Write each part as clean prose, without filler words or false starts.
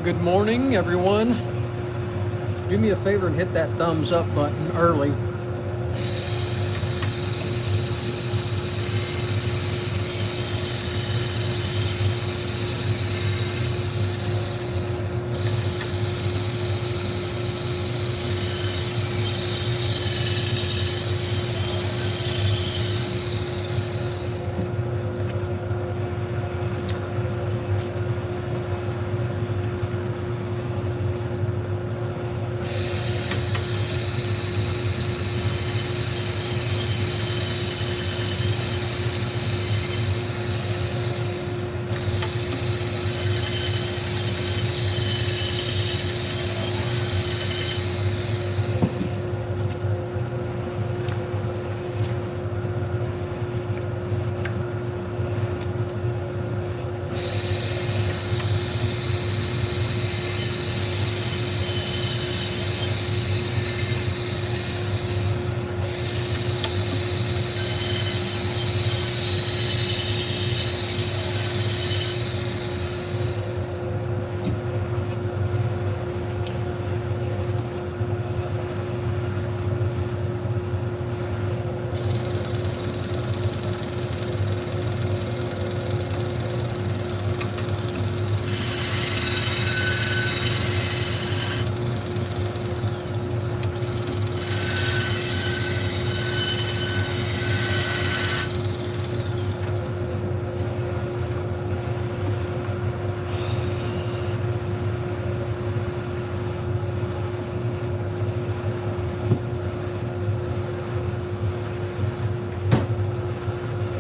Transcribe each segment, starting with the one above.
Good morning, everyone. Do me a favor and hit that thumbs up button early.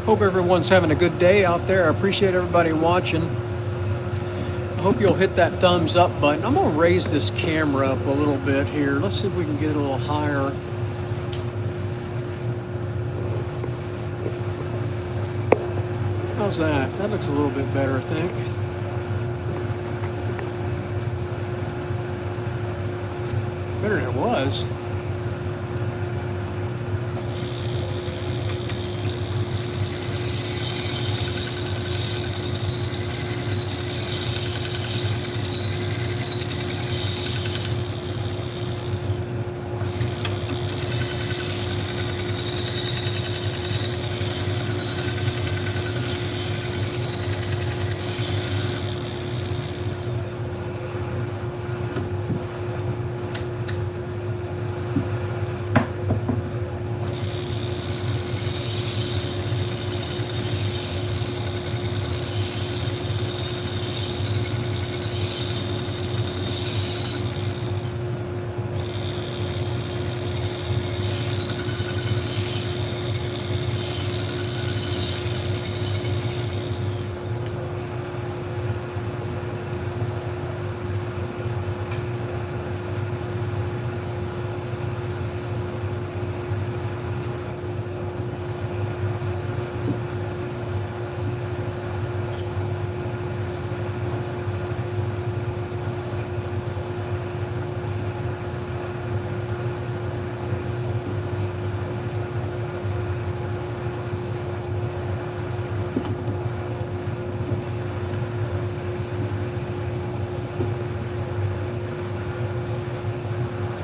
Hope everyone's having a good day out there. I appreciate everybody watching. I hope you'll hit that thumbs up button. I'm going to raise this camera up a little bit here. Let's see if we can get it a little higher. How's that? That looks a little bit better, I think. Better than it was.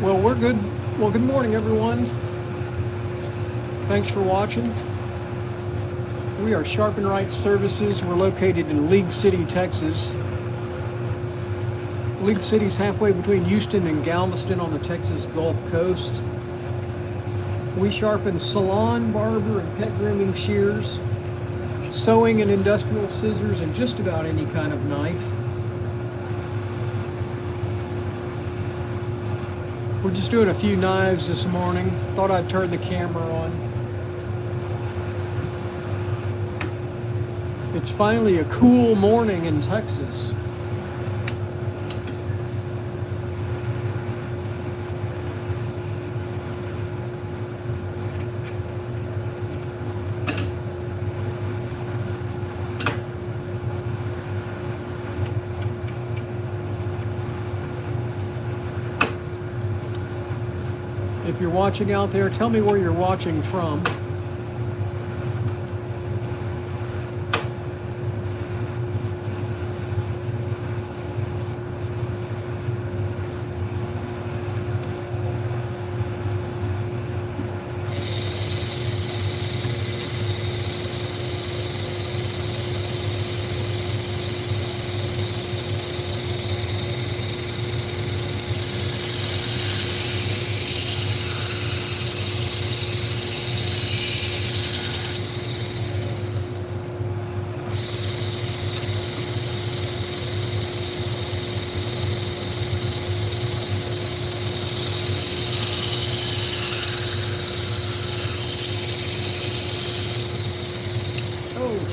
Well, we're good. Well, good morning, everyone. Thanks for watching. We are Sharpen Right Services. We're located in League City, Texas. League City's halfway between Houston and Galveston on the Texas Gulf Coast. We sharpen salon, barber, and pet grooming shears, sewing and industrial scissors, and just about any kind of knife. We're just doing a few knives this morning. Thought I'd turn the camera on. It's finally a cool morning in Texas. If you're watching out there, tell me where you're watching from.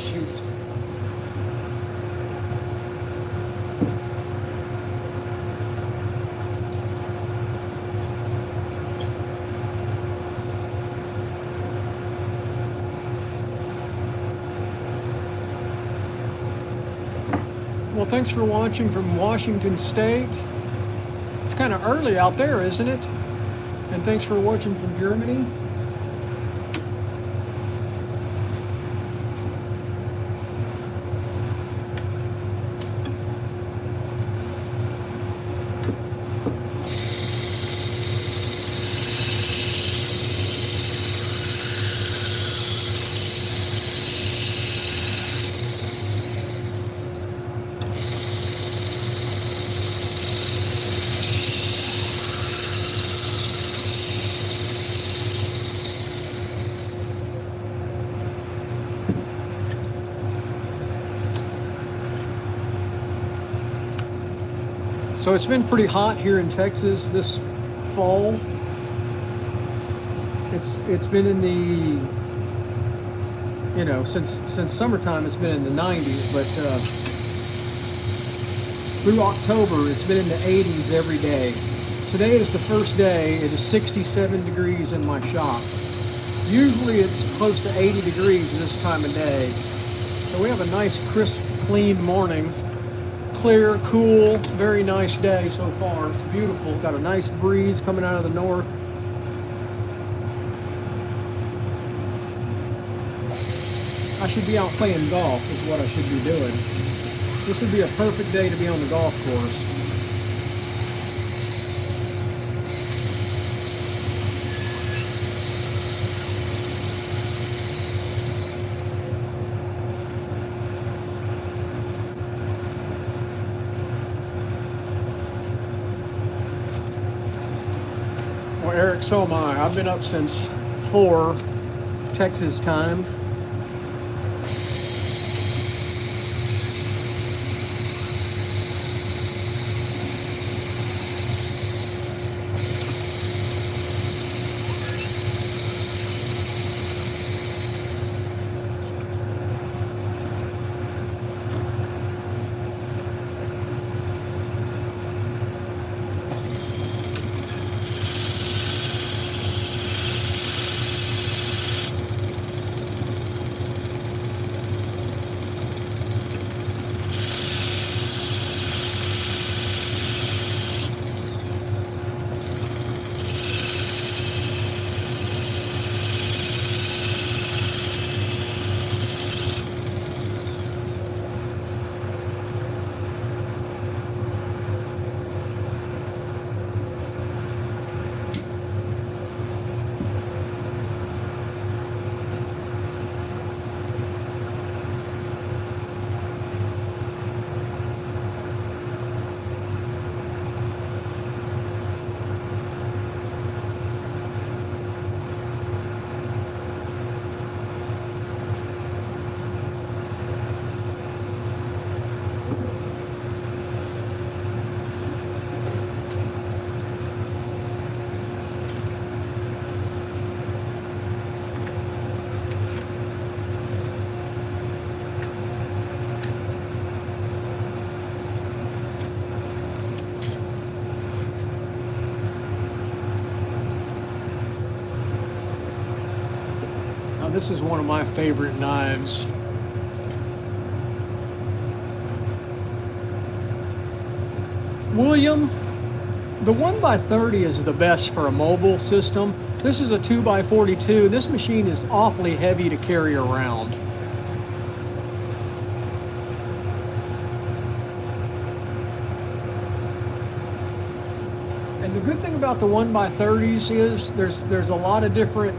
shoot. Well, thanks for watching from Washington State. It's kind of early out there, isn't it? And thanks for watching from Germany. So it's been pretty hot here in Texas this fall. It's been in the, you know, since summertime it's been in the 90s, but through October it's been in the 80s every day. Today is the first day. It is 67 degrees in my shop. Usually it's close to 80 degrees this time of day. So we have a nice crisp, clean morning. Clear, cool, very nice day so far. It's beautiful. Got a nice breeze coming out of the north. I should be out playing golf is what I should be doing. This would be a perfect day to be on the golf course. Well, Eric, so am I. I've been up since 4 Texas time. This is one of my favorite knives. William, the 1x30 is the best for a mobile system. This is a 2x42. This machine is awfully heavy to carry around. And the good thing about the 1x30s is there's a lot of different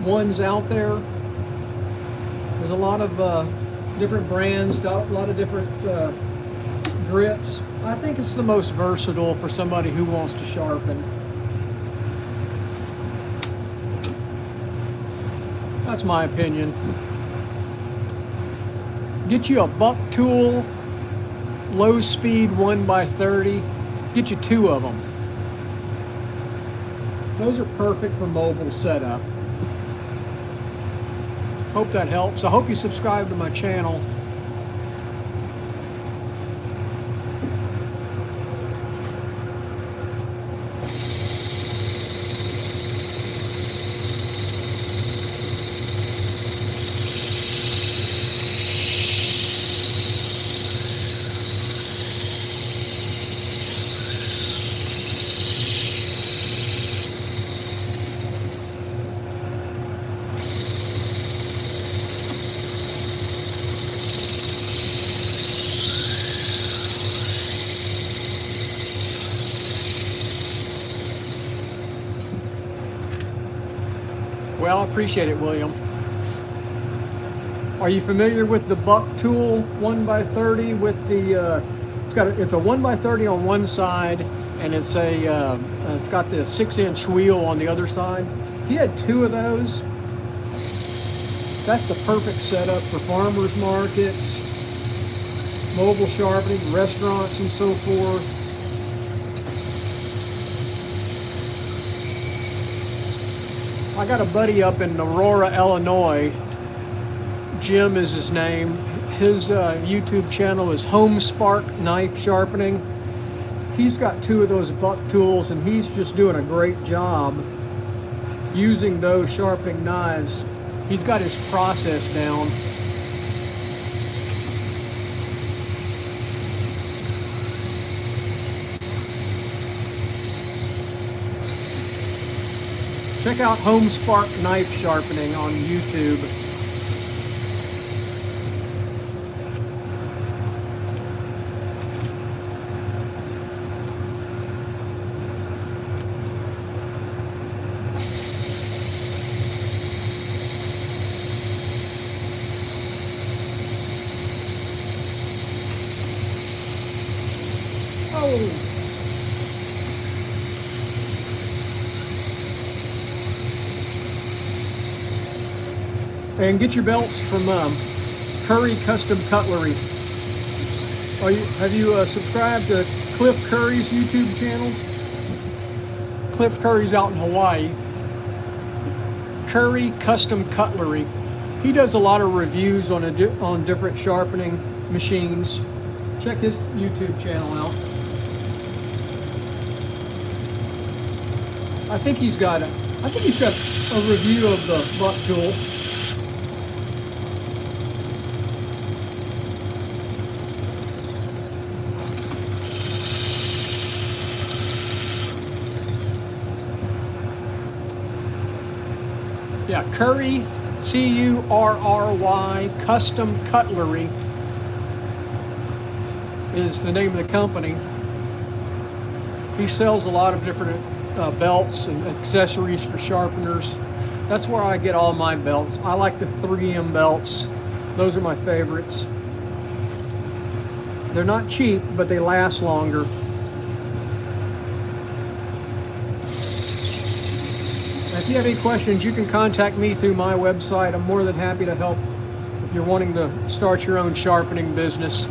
ones out there. There's a lot of different brands, a lot of different grits. I think it's the most versatile for somebody who wants to sharpen. That's my opinion. Get you a buck tool, low speed 1x30. Get you 2 of them. Those are perfect for mobile setup. Hope that helps. I hope you subscribe to my channel. Well, I appreciate it, William. Are you familiar with the Buck tool 1x30 with the? It's a 1x30 on one side, and it's got the 6-inch wheel on the other side. If you had 2 of those, that's the perfect setup for farmers markets, mobile sharpening, restaurants, and so forth. I got a buddy up in Aurora, Illinois. Jim is his name. His YouTube channel is Spark Knife Sharpening. He's got 2 of those Buck tools, and he's just doing a great job using those sharpening knives. He's got his process down. Check out Spark Knife Sharpening on YouTube. Oh! And get your belts from Curry Custom Cutlery. Have you subscribed to Cliff Curry's YouTube channel? Cliff Curry's out in Hawaii. Curry Custom Cutlery. He does a lot of reviews on different sharpening machines. Check his YouTube channel out. I think he's got a review of the Buck tool. Yeah, Curry, C-U-R-R-Y, Custom Cutlery is the name of the company. He sells a lot of different belts and accessories for sharpeners. That's where I get all my belts. I like the 3M belts. Those are my favorites. They're not cheap, but they last longer. If you have any questions, you can contact me through my website. I'm more than happy to help if you're wanting to start your own sharpening business.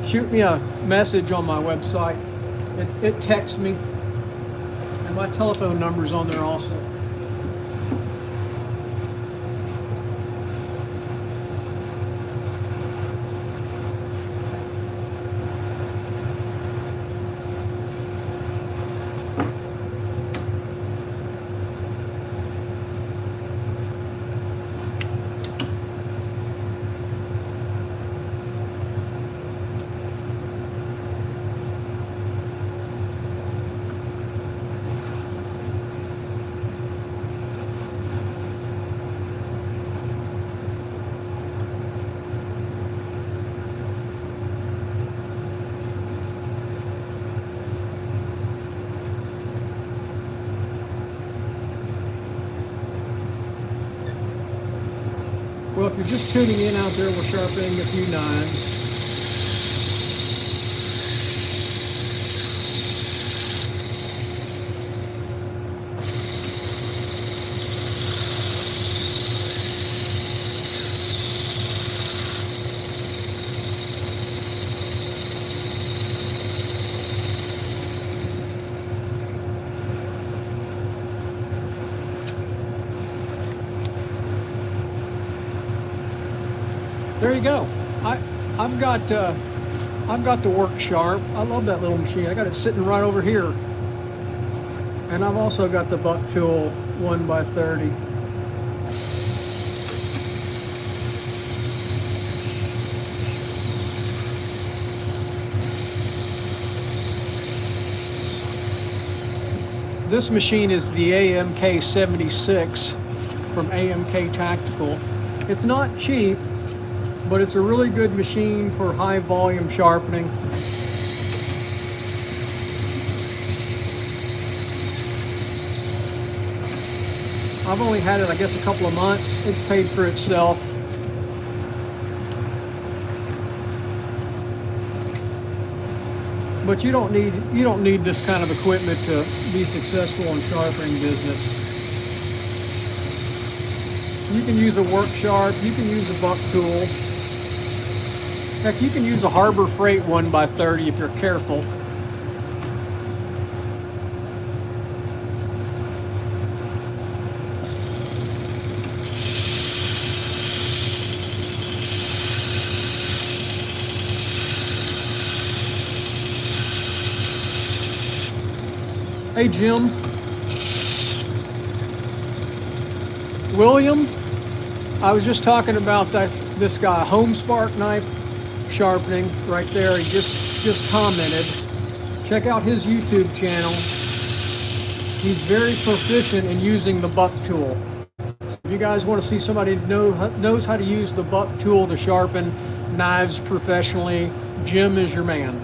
Shoot me a message on my website. It texts me. And my telephone number's on there also. Well, if you're just tuning in out there, we're sharpening a few knives. There you go. I've got the Work Sharp. I love that little machine. I got it sitting right over here. And I've also got the buck tool 1x30. This machine is the AMK 76 from AMK Tactical. It's not cheap, but it's a really good machine for high volume sharpening. I've only had it, I guess, a couple of months. It's paid for itself. But you don't need this kind of equipment to be successful in sharpening business. You can use a Work Sharp, you can use a buck tool. Heck, you can use a Harbor Freight 1x30 if you're careful. Hey Jim. William, I was just talking about this guy, Home Spark knife sharpening right there. He just commented. Check out his YouTube channel. He's very proficient in using the buck tool. So if you guys want to see somebody who knows how to use the buck tool to sharpen knives professionally, Jim is your man.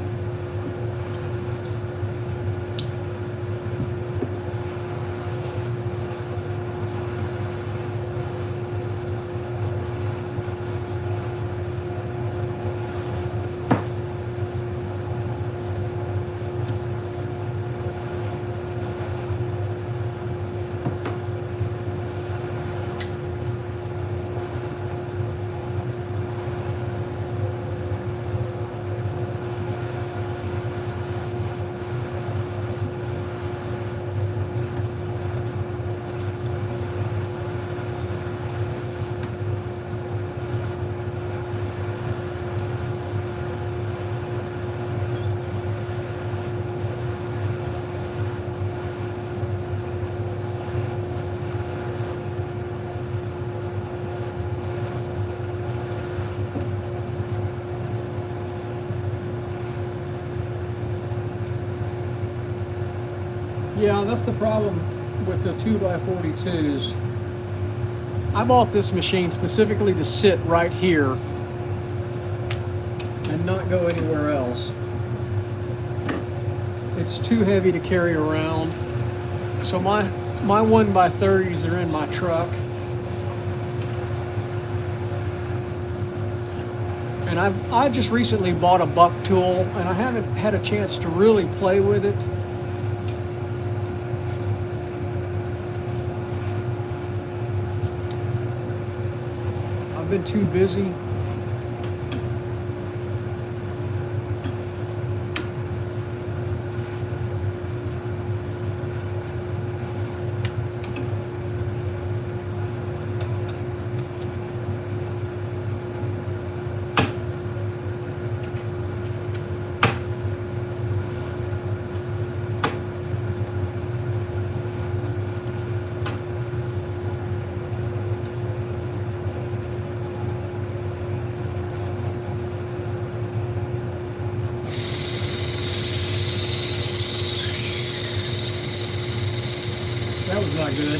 Yeah, that's the problem with the 2x42s. I bought this machine specifically to sit right here and not go anywhere else. It's too heavy to carry around. So my 1x30s are in my truck. And I just recently bought a buck tool and I haven't had a chance to really play with it. I've been too busy. That was not good.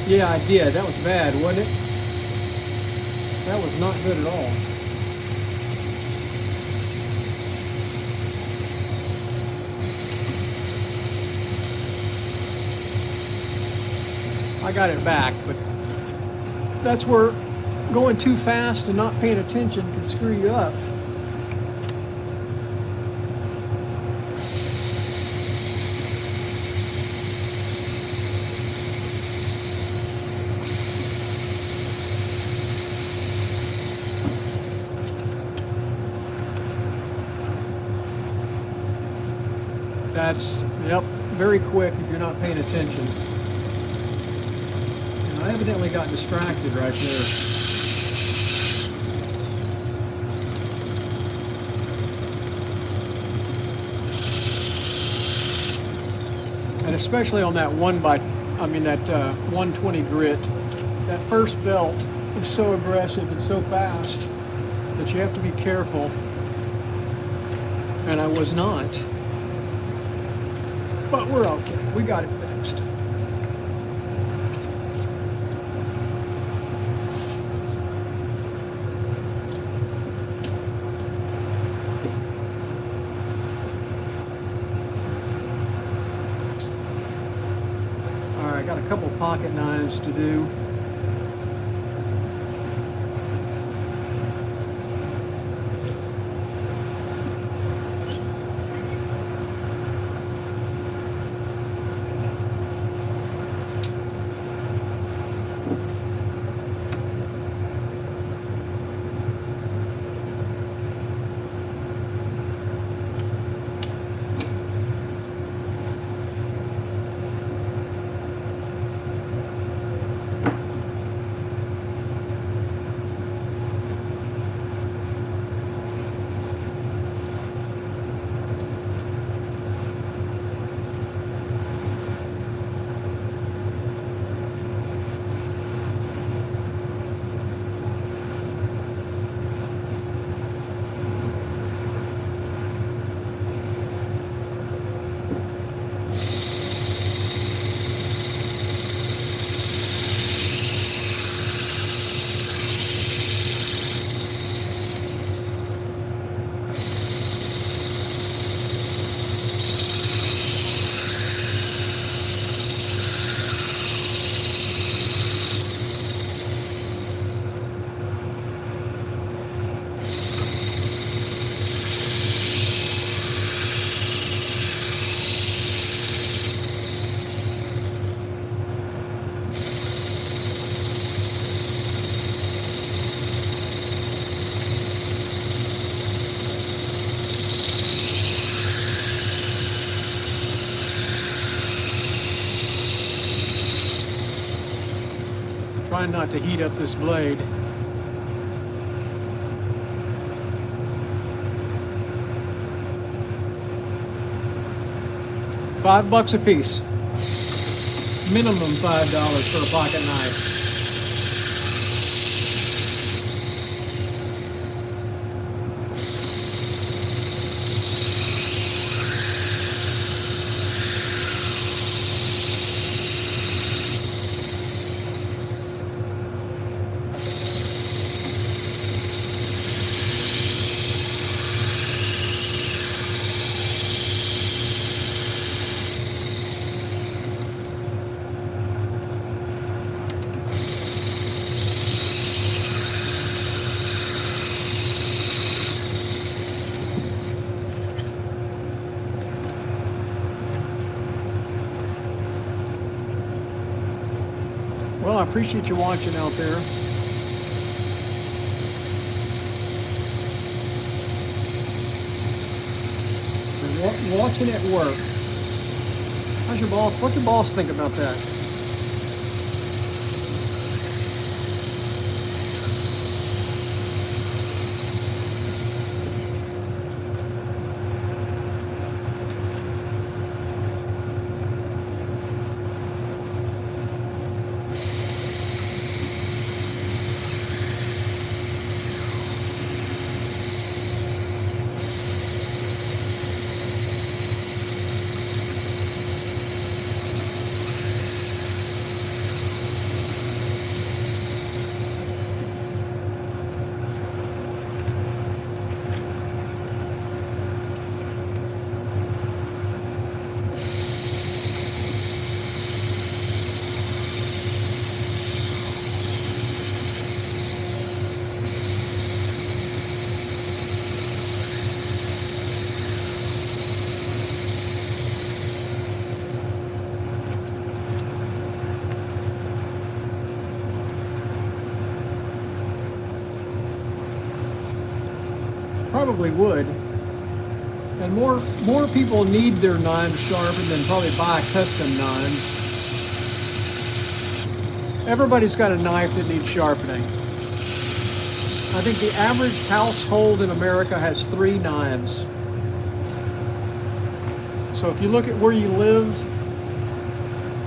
Yeah, I did. That was bad, wasn't it? That was not good at all. I got it back, but that's where going too fast and not paying attention can screw you up. That's, yep, very quick if you're not paying attention. And I evidently got distracted right there. And especially on that 120 grit, that first belt is so aggressive and so fast that you have to be careful. And I was not. But we're okay. We got it fixed. All right, I got a couple pocket knives to do. Trying not to heat up this blade. $5 a piece. Minimum $5 for a pocket knife. Well, I appreciate you watching out there. And watching it work. How's your boss? What's your boss think about that? probably would. And more people need their knives sharpened than probably buy custom knives. Everybody's got a knife that needs sharpening. I think the average household in America has 3 knives. So if you look at where you live,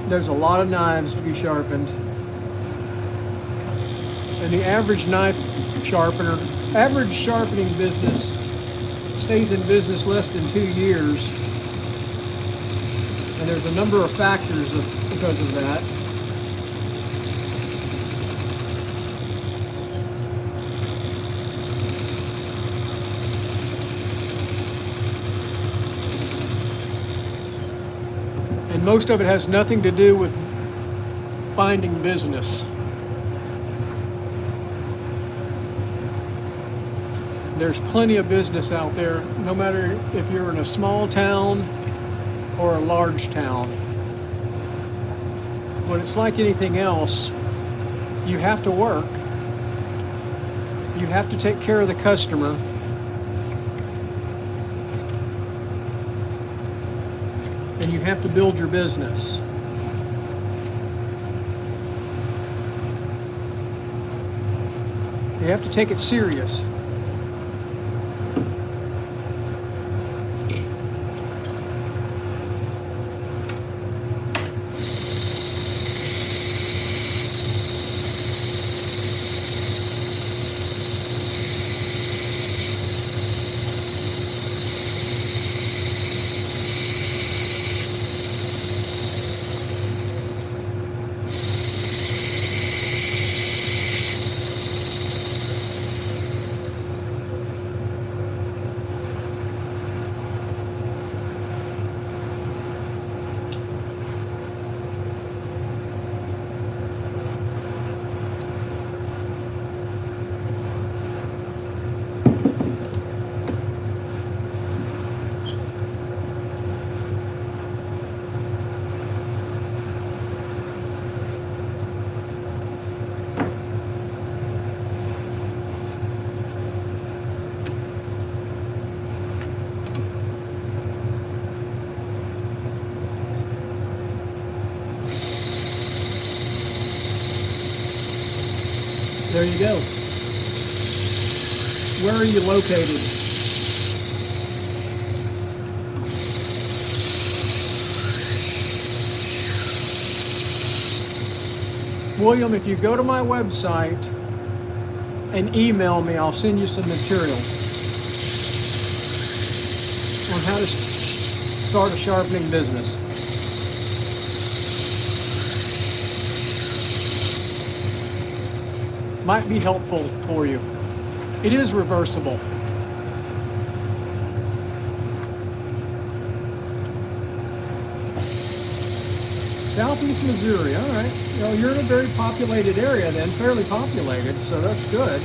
there's a lot of knives to be sharpened. And the average knife sharpener, average sharpening business stays in business less than 2 years. And there's a number of factors because of that. And most of it has nothing to do with finding business. There's plenty of business out there, no matter if you're in a small town or a large town. But it's like anything else. You have to work. You have to take care of the customer. And you have to build your business. You have to take it serious. There you go. Where are you located? William, if you go to my website and email me, I'll send you some material on how to start a sharpening business. Might be helpful for you. It is reversible. Southeast Missouri, all right. You know, you're in a very populated area then, fairly populated, so that's good.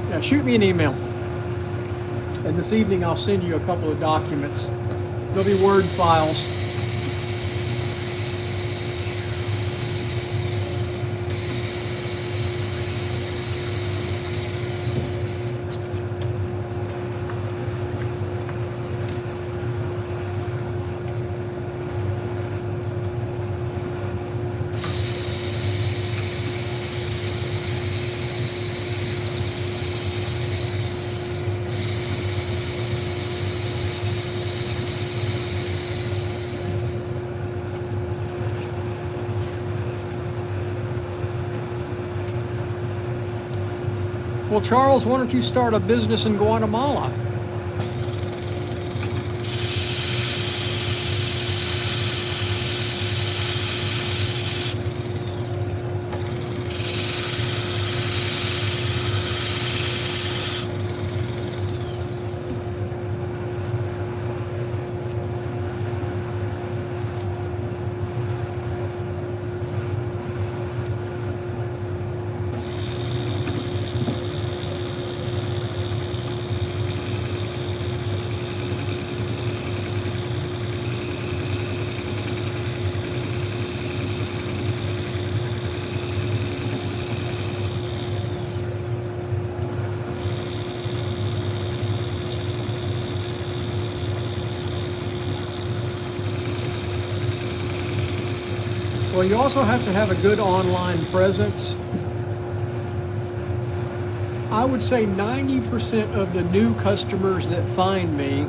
Yeah, shoot me an email. And this evening I'll send you a couple of documents. They'll be Word files. Well, Charles, why don't you start a business in Guatemala? Well, you also have to have a good online presence. I would say 90% of the new customers that find me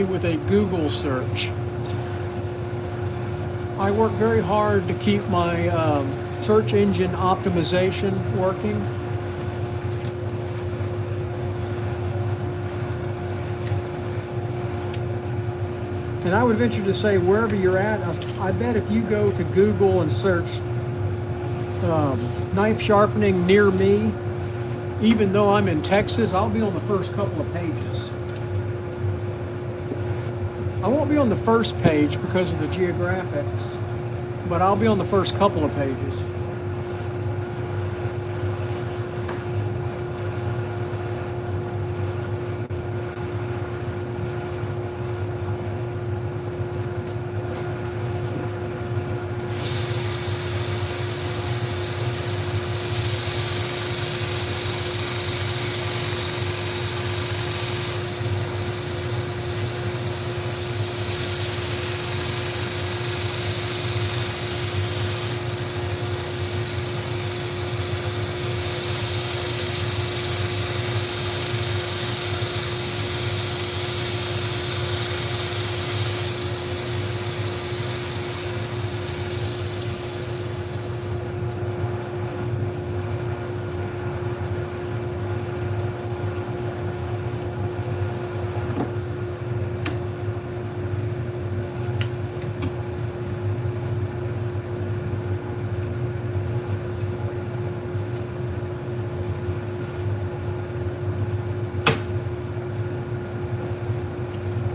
with a Google search. I work very hard to keep my search engine optimization working. And I would venture to say, wherever you're at, I bet if you go to Google and search knife sharpening near me, even though I'm in Texas, I'll be on the first couple of pages. I won't be on the first page because of the geographics, but I'll be on the first couple of pages.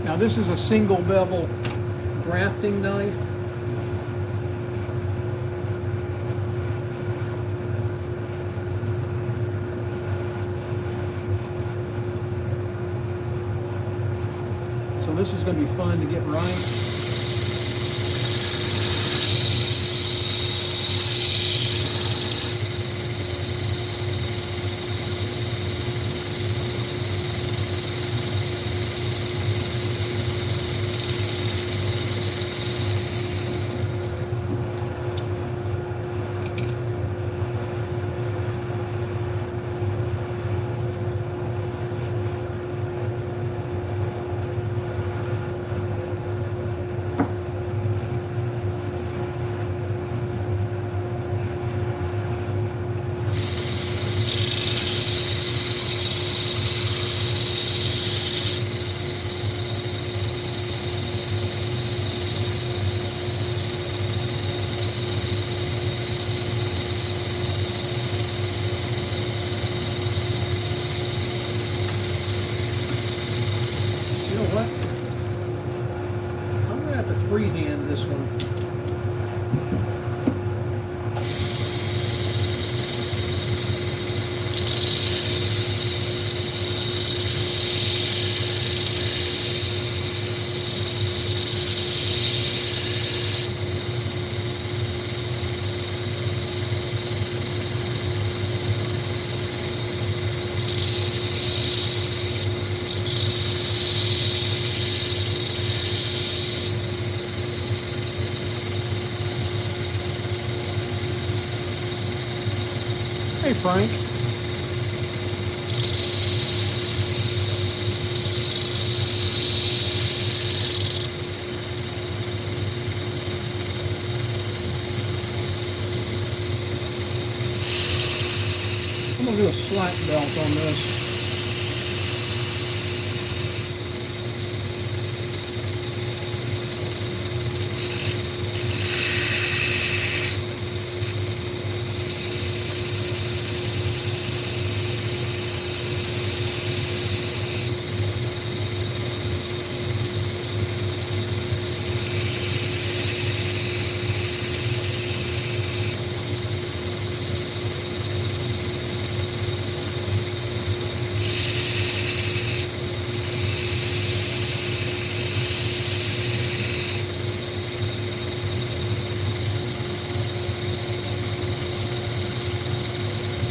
Now this is a single bevel grafting knife. So this is going to be fun to get right. What? I'm gonna have to freehand this one. Hey, Frank. I'm going to do a slack belt on this.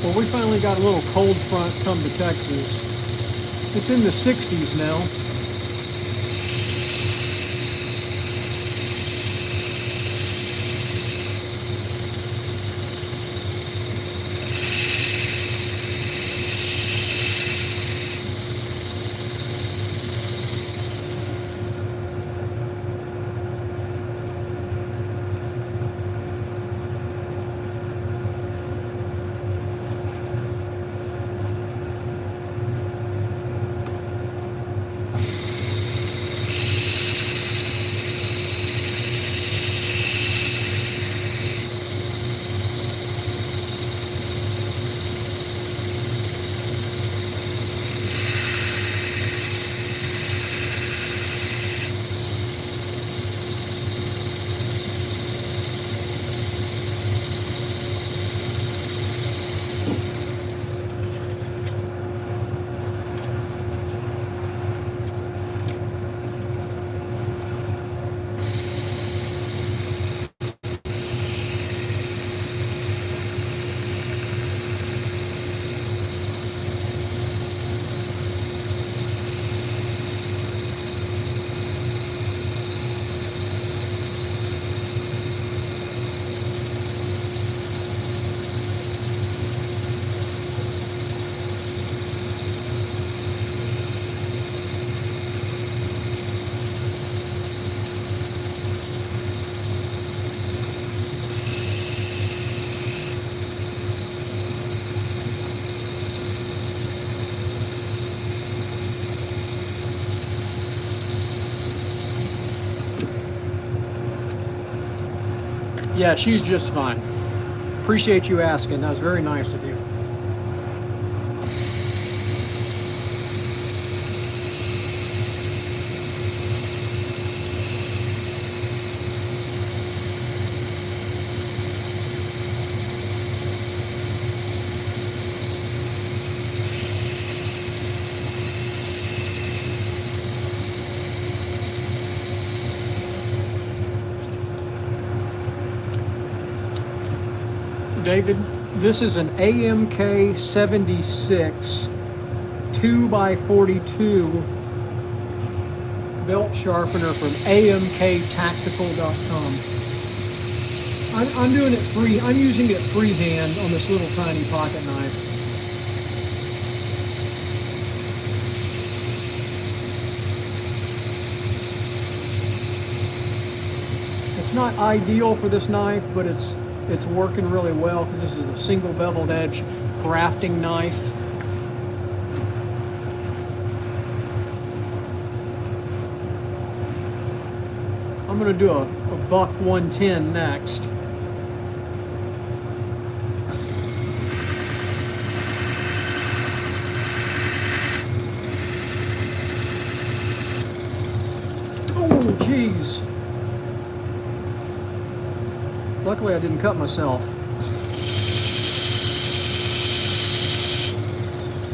Well, we finally got a little cold front come to Texas. It's in the 60s now. Yeah, she's just fine. Appreciate you asking. That was very nice of you. David, this is an AMK 76 2x42 belt sharpener from amktactical.com. I'm doing it free. I'm using it freehand on this little tiny pocket knife. It's not ideal for this knife, but it's working really well because this is a single beveled edge grafting knife. I'm going to do a buck 110 next. Oh, geez. Luckily, I didn't cut myself.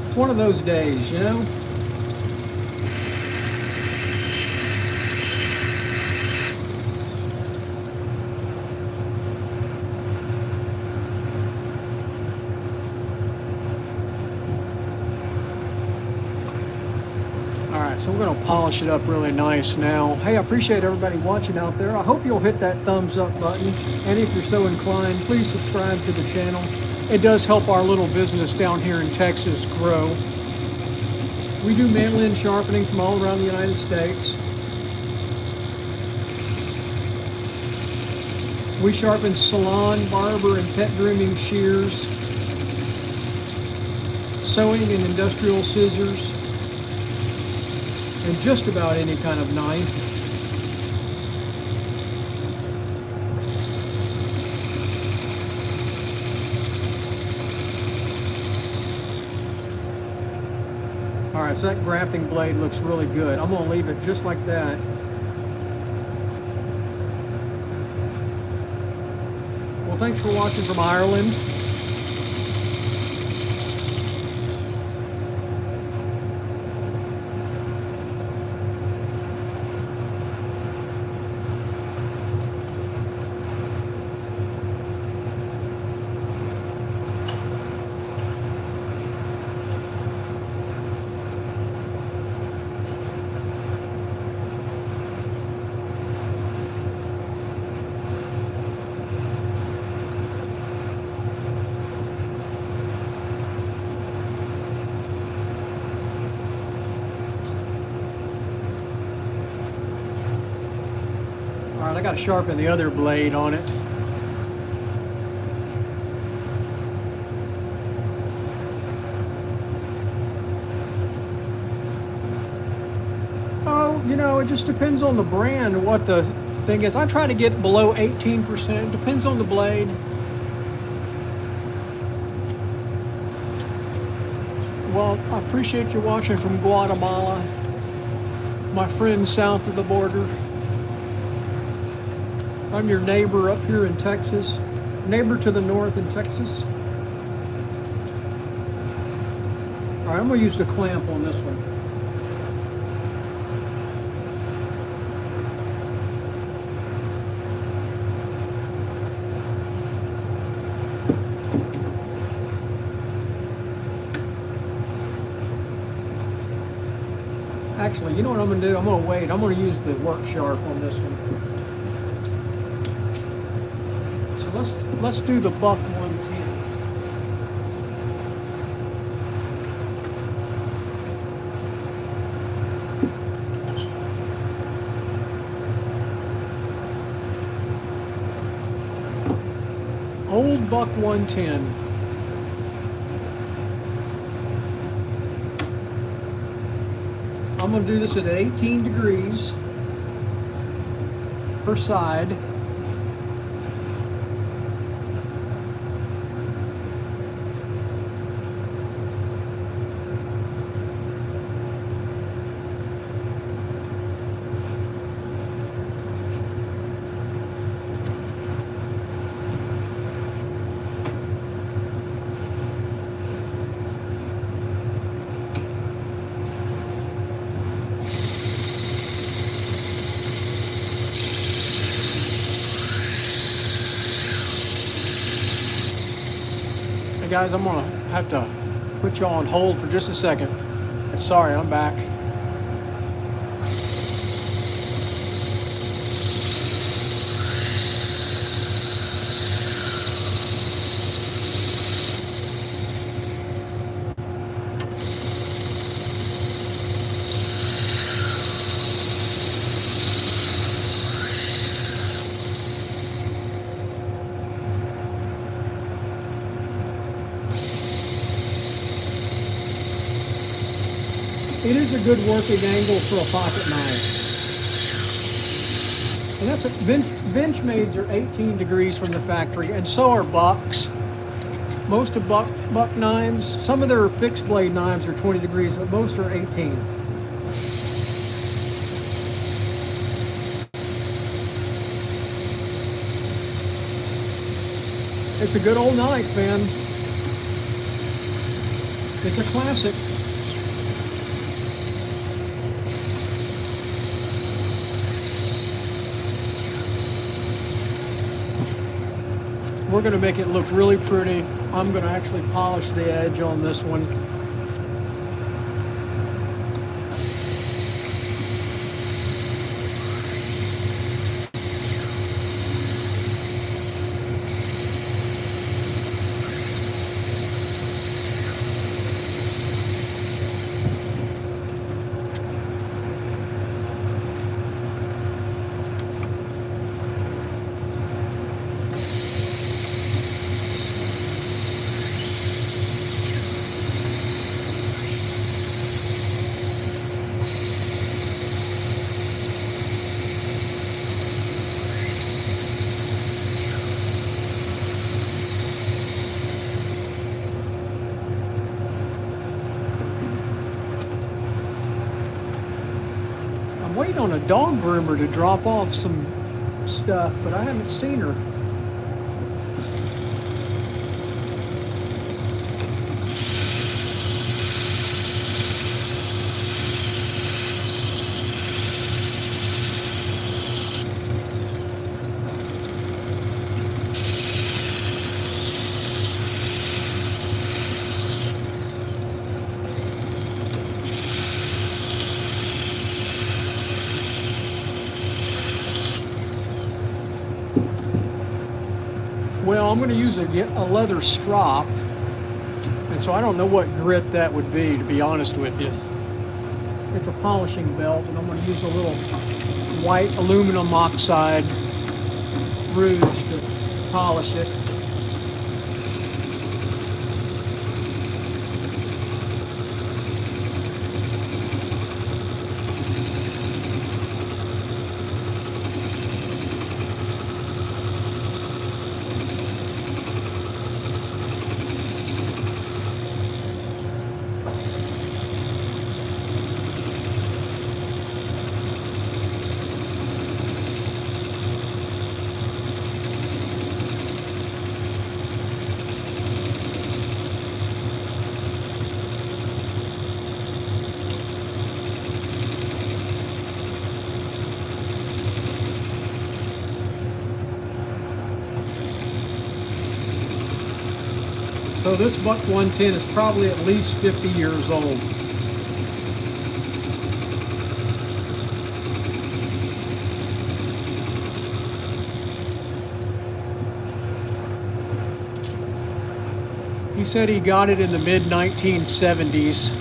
It's one of those days, you know? Alright, so we're going to polish it up really nice now. Hey, I appreciate everybody watching out there. I hope you'll hit that thumbs up button. And if you're so inclined, please subscribe to the channel. It does help our little business down here in Texas grow. We do mail-in sharpening from all around the United States. We sharpen salon, barber, and pet grooming shears, sewing and industrial scissors, and just about any kind of knife. All right, so that grafting blade looks really good. I'm gonna leave it just like that. Well, thanks for watching from Ireland. All right, I got to sharpen the other blade on it. Oh, you know, it just depends on the brand and what the thing is. I try to get below 18%. Depends on the blade. Well, I appreciate you watching from Guatemala, my friends south of the border. I'm your neighbor up here in Texas, neighbor to the north in Texas. All right, I'm gonna use the clamp on this one. Actually, you know what I'm gonna do? I'm gonna wait. I'm gonna use the work sharp on this one. Let's do the buck 110. Old buck 110. I'm going to do this at 18 degrees per side. Hey guys, I'm gonna have to put you on hold for just a second. Sorry, I'm back. It is a good working angle for a pocket knife. And that's bench maids are 18 degrees from the factory, and so are bucks. Most of buck knives, some of their fixed blade knives are 20 degrees, but most are 18. It's a good old knife, man. It's a classic. We're going to make it look really pretty. I'm going to actually polish the edge on this one. Waiting on a dog groomer to drop off some stuff, but I haven't seen her. Well, I'm going to use a leather strop, and so I don't know what grit that would be, to be honest with you. It's a polishing belt, and I'm going to use a little white aluminum oxide rouge to polish it. So this Buck 110 is probably at least 50 years old. He said he got it in the mid-1970s.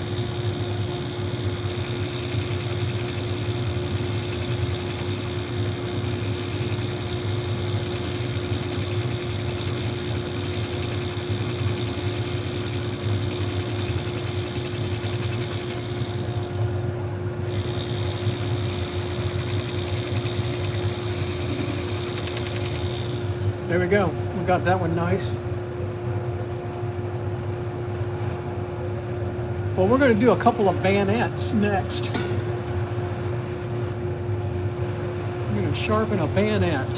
There we go. We got that one nice. Well, we're going to do a couple of bayonets next. I'm going to sharpen a bayonet.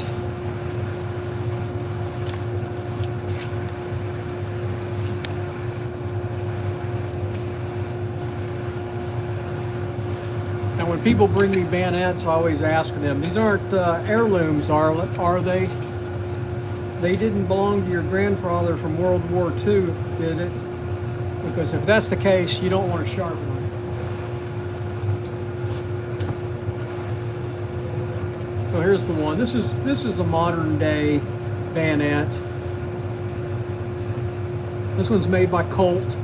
Now, when people bring me bayonets, I always ask them, these aren't heirlooms, are they? they didn't belong to your grandfather from World War II, did it? Because if that's the case, you don't want to sharpen them. So here's the one. This is a modern day bayonet. This one's made by Colt.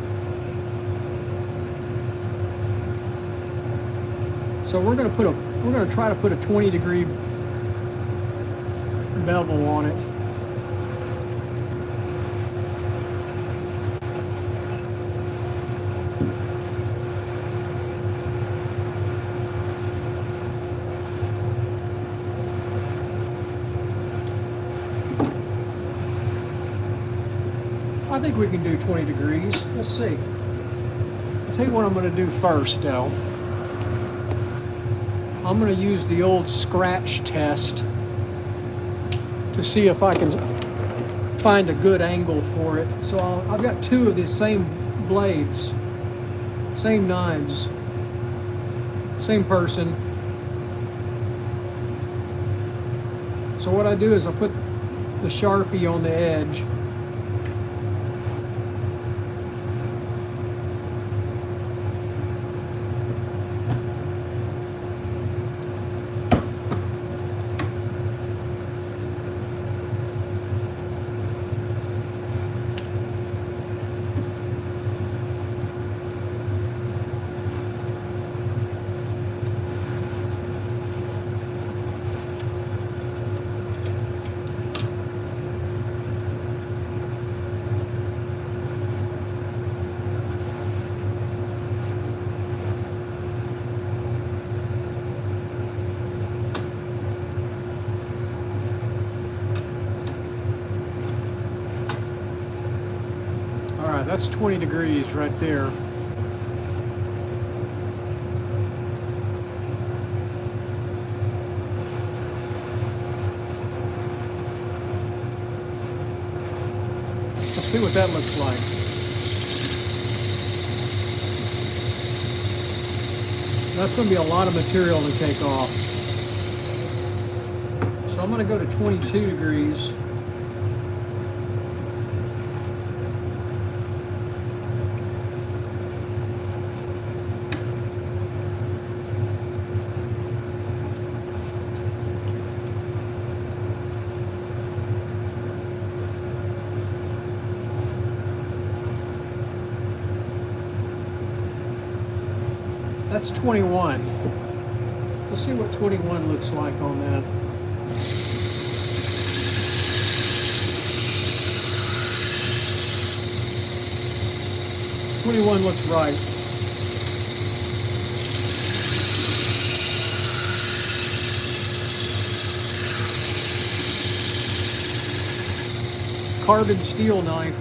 So we're going to try to put a 20-degree bevel on it. I think we can do 20 degrees. Let's see. I'll tell you what I'm going to do first, though. I'm going to use the old scratch test to see if I can find a good angle for it. So I've got two of the same blades, same knives, same person. So what I do is I put the Sharpie on the edge. Alright, that's 20 degrees right there. Let's see what that looks like. That's going to be a lot of material to take off. So I'm going to go to 22 degrees. That's 21. Let's see what 21 looks like on that. '21 looks right. Carbon steel knife.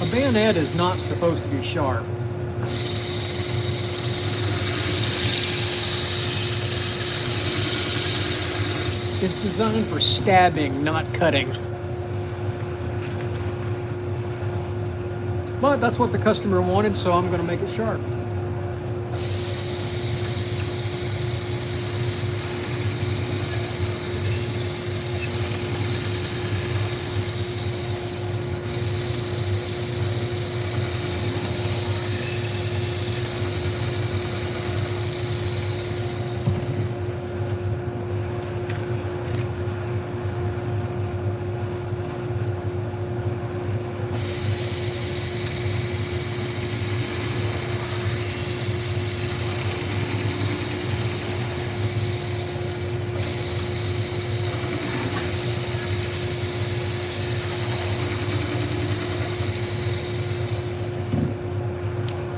A bayonet is not supposed to be sharp. It's designed for stabbing, not cutting. But that's what the customer wanted, so I'm going to make it sharp.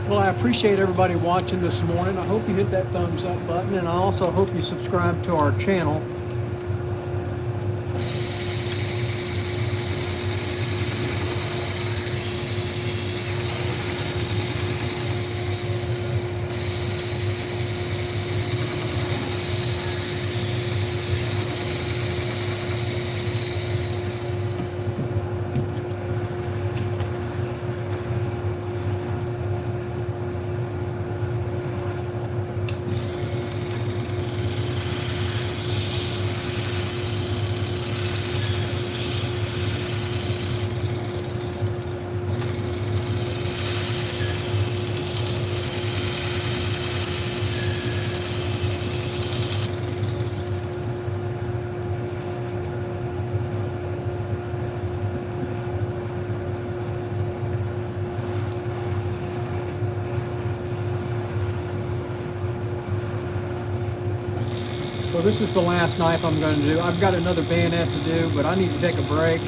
Well, I appreciate everybody watching this morning. I hope you hit that thumbs up button, and I also hope you subscribe to our channel. So this is the last knife I'm going to do. I've got another bayonet to do, but I need to take a break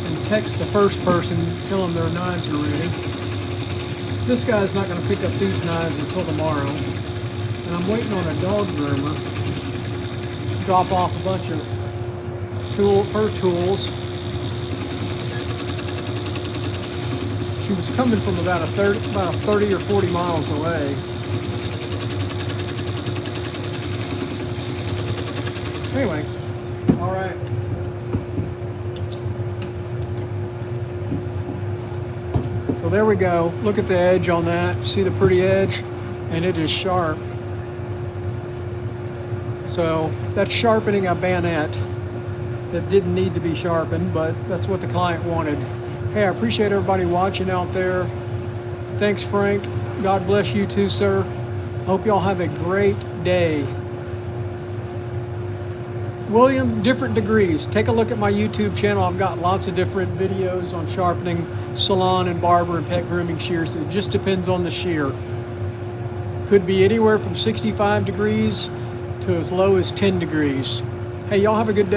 and text the first person, tell them their knives are ready. This guy's not going to pick up these knives until tomorrow. And I'm waiting on a dog groomer to drop off a bunch of her tools. She was coming from about 30 or 40 miles away. Anyway, all right. So there we go. Look at the edge on that. See the pretty edge? And it is sharp. So that's sharpening a bayonet that didn't need to be sharpened, but that's what the client wanted. Hey, I appreciate everybody watching out there. Thanks, Frank. God bless you too, sir. Hope y'all have a great day. William, different degrees. Take a look at my YouTube channel. I've got lots of different videos on sharpening salon and barber and pet grooming shears. It just depends on the shear. Could be anywhere from 65 degrees to as low as 10 degrees. Hey, y'all have a good day.